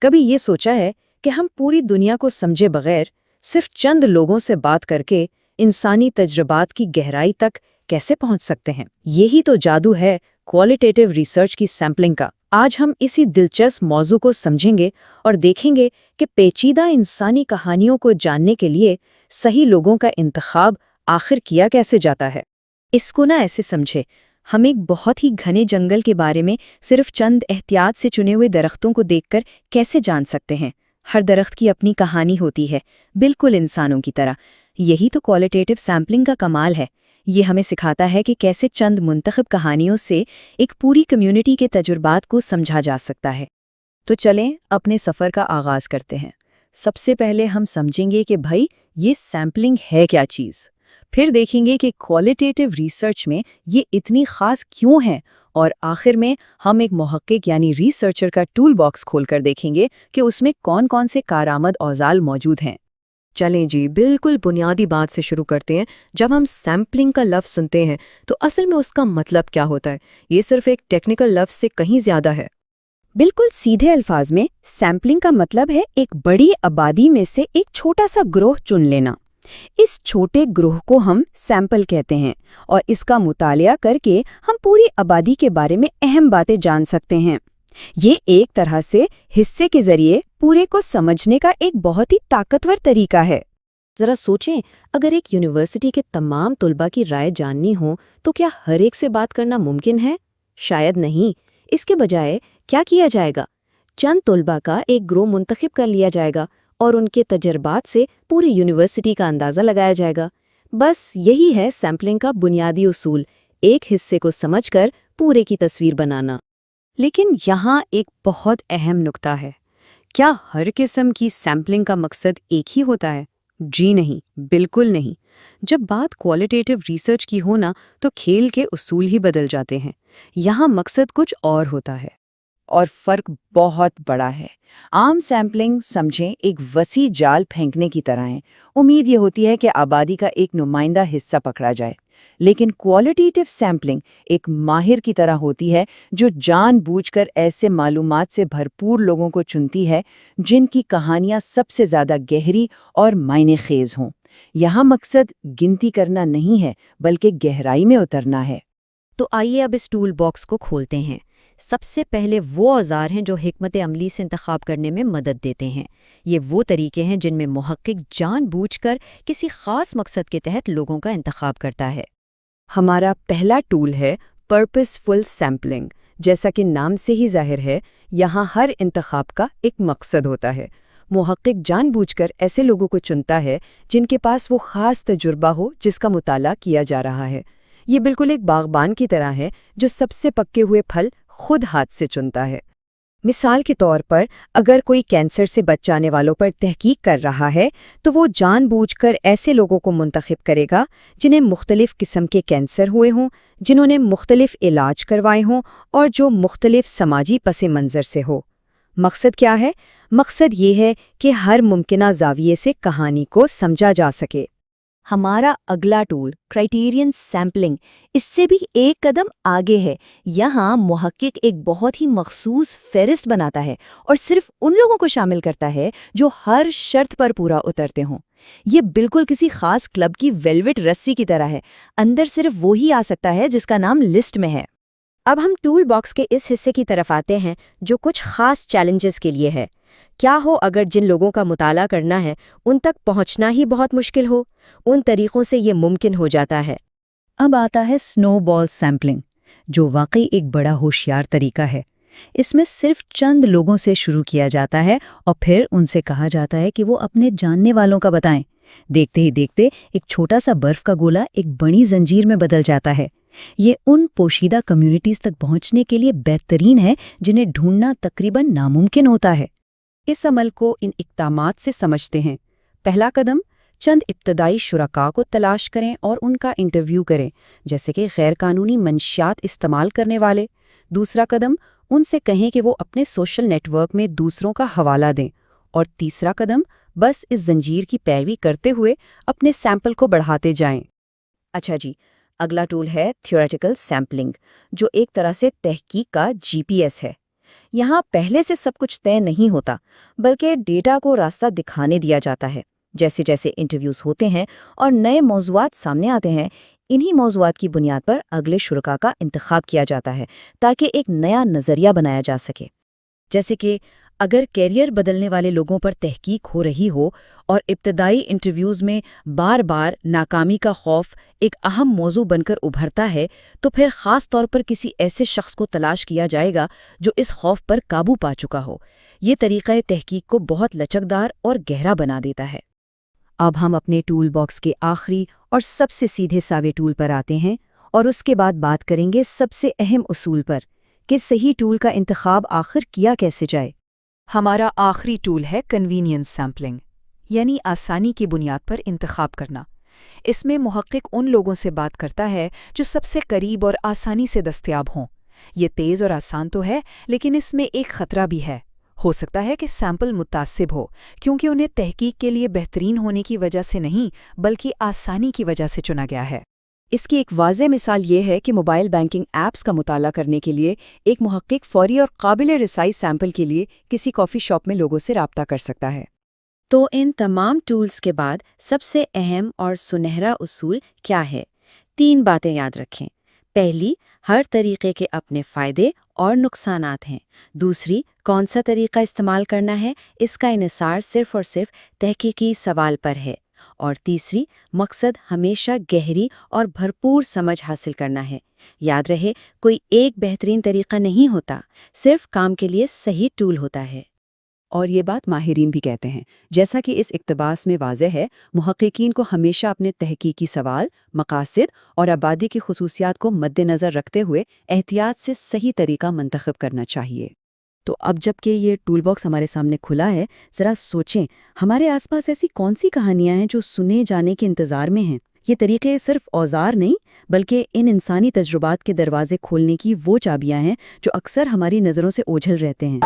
کبھی یہ سوچا ہے کہ ہم پوری دنیا کو سمجھے بغیر صرف چند لوگوں سے بات کر کے انسانی تجربات کی گہرائی تک کیسے پہنچ سکتے ہیں؟ یہی تو جادو ہے کوالٹیٹیو ریسرچ کی سیمپلنگ کا۔ آج ہم اسی دلچسپ موضوع کو سمجھیں گے اور دیکھیں گے کہ پیچیدہ انسانی کہانیوں کو جاننے کے لیے صحیح لوگوں کا انتخاب آخر کیا کیسے جاتا ہے۔ اس کو ایسے سمجھے، ہم ایک بہت ہی گھنے جنگل کے بارے میں صرف چند احتیاط سے چنے ہوئے درختوں کو دیکھ کر کیسے جان سکتے ہیں؟ ہر درخت کی اپنی کہانی ہوتی ہے، بالکل انسانوں کی طرح۔ یہی تو کوالٹیٹیو سیمپلنگ کا کمال ہے۔ یہ ہمیں سکھاتا ہے کہ کیسے چند منتخب کہانیوں سے ایک پوری کمیونٹی کے تجربات کو سمجھا جا سکتا ہے۔ تو چلیں اپنے سفر کا آغاز کرتے ہیں۔ سب سے پہلے ہم سمجھیں گے کہ بھائی یہ سیمپلنگ ہے کیا چیز، پھر دیکھیں گے کہ کوالٹیٹیو ریسرچ میں یہ اتنی خاص کیوں ہے، اور آخر میں ہم ایک محقق یعنی ریسرچر کا ٹول باکس کھول کر دیکھیں گے کہ اس میں کون کون سے کارآمد اوزار موجود ہیں۔ چلیں جی، بالکل بنیادی بات سے شروع کرتے ہیں۔ جب ہم سیمپلنگ کا لفظ سنتے ہیں تو اصل میں اس کا مطلب کیا ہوتا ہے؟ یہ صرف ایک ٹیکنیکل لفظ سے کہیں زیادہ ہے۔ بالکل سیدھے الفاظ میں سیمپلنگ کا مطلب ہے ایک بڑی آبادی میں سے ایک چھوٹا سا گروہ چن لینا۔ اس چھوٹے گروہ کو ہم سیمپل کہتے ہیں، اور اس کا مطالعہ کر کے ہم پوری آبادی کے بارے میں اہم باتیں جان سکتے ہیں۔ یہ ایک طرح سے حصے کے ذریعے پورے کو سمجھنے کا ایک بہت ہی طاقتور طریقہ ہے۔ ذرا سوچیں، اگر ایک یونیورسٹی کے تمام طلباء کی رائے جاننی ہو تو کیا ہر ایک سے بات کرنا ممکن ہے؟ شاید نہیں۔ اس کے بجائے کیا کیا جائے گا؟ چند طلباء کا ایک گروہ منتخب کر لیا جائے گا اور ان کے تجربات سے پوری یونیورسٹی کا اندازہ لگایا جائے گا۔ بس یہی ہے سیمپلنگ کا بنیادی اصول، ایک حصے کو سمجھ کر پورے کی تصویر بنانا۔ لیکن یہاں ایک بہت اہم نکتہ ہے۔ کیا ہر قسم کی سیمپلنگ کا مقصد ایک ہی ہوتا ہے؟ جی نہیں، بالکل نہیں۔ جب بات کوالٹیٹیو ریسرچ کی ہونا تو کھیل کے اصول ہی بدل جاتے ہیں۔ یہاں مقصد کچھ اور ہوتا ہے، اور فرق بہت بڑا ہے۔ عام سیمپلنگ سمجھیں ایک وسیع جال پھینکنے کی طرح ہے۔ امید یہ ہوتی ہے کہ آبادی کا ایک نمائندہ حصہ پکڑا جائے، لیکن کوالٹیٹیو سیمپلنگ ایک ماہر کی طرح ہوتی ہے جو جان بوجھ کر ایسے معلومات سے بھرپور لوگوں کو چنتی ہے جن کی کہانیاں سب سے زیادہ گہری اور معنی خیز ہوں۔ یہاں مقصد گنتی کرنا نہیں ہے بلکہ گہرائی میں اترنا ہے۔ تو آئیے اب اس ٹول باکس کو کھولتے ہیں۔ سب سے پہلے وہ اوزار ہیں جو حکمت عملی سے انتخاب کرنے میں مدد دیتے ہیں۔ یہ وہ طریقے ہیں جن میں محقق جان بوجھ کر کسی خاص مقصد کے تحت لوگوں کا انتخاب کرتا ہے۔ ہمارا پہلا ٹول ہے پرپس فل سیمپلنگ۔ جیسا کہ نام سے ہی ظاہر ہے، یہاں ہر انتخاب کا ایک مقصد ہوتا ہے۔ محقق جان بوجھ کر ایسے لوگوں کو چنتا ہے جن کے پاس وہ خاص تجربہ ہو جس کا مطالعہ کیا جا رہا ہے۔ یہ بالکل ایک باغبان کی طرح ہے جو سب سے پکے ہوئے پھل خود ہاتھ سے چنتا ہے۔ مثال کے طور پر، اگر کوئی کینسر سے بچ جانے والوں پر تحقیق کر رہا ہے تو وہ جان بوجھ کر ایسے لوگوں کو منتخب کرے گا جنہیں مختلف قسم کے کینسر ہوئے ہوں، جنہوں نے مختلف علاج کروائے ہوں اور جو مختلف سماجی پس منظر سے ہو۔ مقصد کیا ہے؟ مقصد یہ ہے کہ ہر ممکنہ زاویے سے کہانی کو سمجھا جا سکے۔ ہمارا اگلا ٹول کرائٹیرین سیمپلنگ اس سے بھی ایک قدم آگے ہے۔ یہاں محقق ایک بہت ہی مخصوص فہرست بناتا ہے اور صرف ان لوگوں کو شامل کرتا ہے جو ہر شرط پر پورا اترتے ہوں۔ یہ بالکل کسی خاص کلب کی ویلوٹ رسی کی طرح ہے، اندر صرف وہی آ سکتا ہے جس کا نام لسٹ میں ہے۔ اب ہم ٹول باکس کے اس حصے کی طرف آتے ہیں جو کچھ خاص چیلنجز کے لیے ہے۔ کیا ہو اگر جن لوگوں کا مطالعہ کرنا ہے ان تک پہنچنا ہی بہت مشکل ہو؟ ان طریقوں سے یہ ممکن ہو جاتا ہے۔ اب آتا ہے سنو بال سیمپلنگ، جو واقعی ایک بڑا ہوشیار طریقہ ہے۔ اس میں صرف چند لوگوں سے شروع کیا جاتا ہے اور پھر ان سے کہا جاتا ہے کہ وہ اپنے جاننے والوں کا بتائیں۔ دیکھتے ہی دیکھتے ایک چھوٹا سا برف کا گولا ایک بڑی زنجیر میں بدل جاتا ہے۔ یہ ان پوشیدہ کمیونٹیز تک پہنچنے کے لیے بہترین ہے جنہیں ڈھونڈنا تقریباً ناممکن ہوتا ہے۔ اس عمل کو ان اقدامات سے سمجھتے ہیں۔ پہلا قدم، چند ابتدائی شرکاء کو تلاش کریں اور ان کا انٹرویو کریں، جیسے کہ غیر قانونی منشیات استعمال کرنے والے۔ دوسرا قدم، ان سے کہیں کہ وہ اپنے سوشل نیٹ ورک میں دوسروں کا حوالہ دیں۔ اور تیسرا قدم، بس اس زنجیر کی پیروی کرتے ہوئے اپنے سیمپل کو بڑھاتے جائیں۔ اچھا جی، اگلا ٹول ہے تھیوریٹیکل سیمپلنگ، جو ایک طرح سے تحقیق کا GPS ہے۔ یہاں پہلے سے سب کچھ طے نہیں ہوتا، بلکہ ڈیٹا کو راستہ دکھانے دیا جاتا ہے۔ جیسے جیسے انٹرویوز ہوتے ہیں اور نئے موضوعات سامنے آتے ہیں، انہی موضوعات کی بنیاد پر اگلے شرکاء کا انتخاب کیا جاتا ہے تاکہ ایک نیا نظریہ بنایا جا سکے۔ جیسے کہ اگر کیریئر بدلنے والے لوگوں پر تحقیق ہو رہی ہو اور ابتدائی انٹرویوز میں بار بار ناکامی کا خوف ایک اہم موضوع بن کر ابھرتا ہے، تو پھر خاص طور پر کسی ایسے شخص کو تلاش کیا جائے گا جو اس خوف پر قابو پا چکا ہو۔ یہ طریقہ تحقیق کو بہت لچکدار اور گہرا بنا دیتا ہے۔ اب ہم اپنے ٹول باکس کے آخری اور سب سے سیدھے سادے ٹول پر آتے ہیں، اور اس کے بعد بات کریں گے سب سے اہم اصول پر کہ صحیح ٹول کا انتخاب آخر کیا کیسے جائے۔ ہمارا آخری ٹول ہے کنوینئنس سیمپلنگ، یعنی آسانی کی بنیاد پر انتخاب کرنا۔ اس میں محقق ان لوگوں سے بات کرتا ہے جو سب سے قریب اور آسانی سے دستیاب ہوں۔ یہ تیز اور آسان تو ہے، لیکن اس میں ایک خطرہ بھی ہے۔ ہو سکتا ہے کہ سیمپل متعصب ہو، کیونکہ انہیں تحقیق کے لیے بہترین ہونے کی وجہ سے نہیں بلکہ آسانی کی وجہ سے چنا گیا ہے۔ اس کی ایک واضح مثال یہ ہے کہ موبائل بینکنگ ایپس کا مطالعہ کرنے کے لیے ایک محقق فوری اور قابل رسائی سیمپل کے لیے کسی کافی شاپ میں لوگوں سے رابطہ کر سکتا ہے۔ تو ان تمام ٹولز کے بعد سب سے اہم اور سنہرا اصول کیا ہے؟ 3 باتیں یاد رکھیں۔ پہلی، ہر طریقے کے اپنے فائدے اور نقصانات ہیں۔ دوسری، کون سا طریقہ استعمال کرنا ہے، اس کا انحصار صرف اور صرف تحقیقی سوال پر ہے۔ اور تیسری، مقصد ہمیشہ گہری اور بھرپور سمجھ حاصل کرنا ہے۔ یاد رہے، کوئی ایک بہترین طریقہ نہیں ہوتا، صرف کام کے لیے صحیح ٹول ہوتا ہے۔ اور یہ بات ماہرین بھی کہتے ہیں۔ جیسا کہ اس اقتباس میں واضح ہے، محققین کو ہمیشہ اپنے تحقیقی سوال، مقاصد اور آبادی کی خصوصیات کو مد نظر رکھتے ہوئے احتیاط سے صحیح طریقہ منتخب کرنا چاہیے۔ تو اب جب کہ یہ ٹول باکس ہمارے سامنے کھلا ہے، ذرا سوچیں، ہمارے آس پاس ایسی کون سی کہانیاں ہیں جو سنے جانے کے انتظار میں ہیں؟ یہ طریقے صرف اوزار نہیں، بلکہ ان انسانی تجربات کے دروازے کھولنے کی وہ چابیاں ہیں جو اکثر ہماری نظروں سے اوجھل رہتے ہیں۔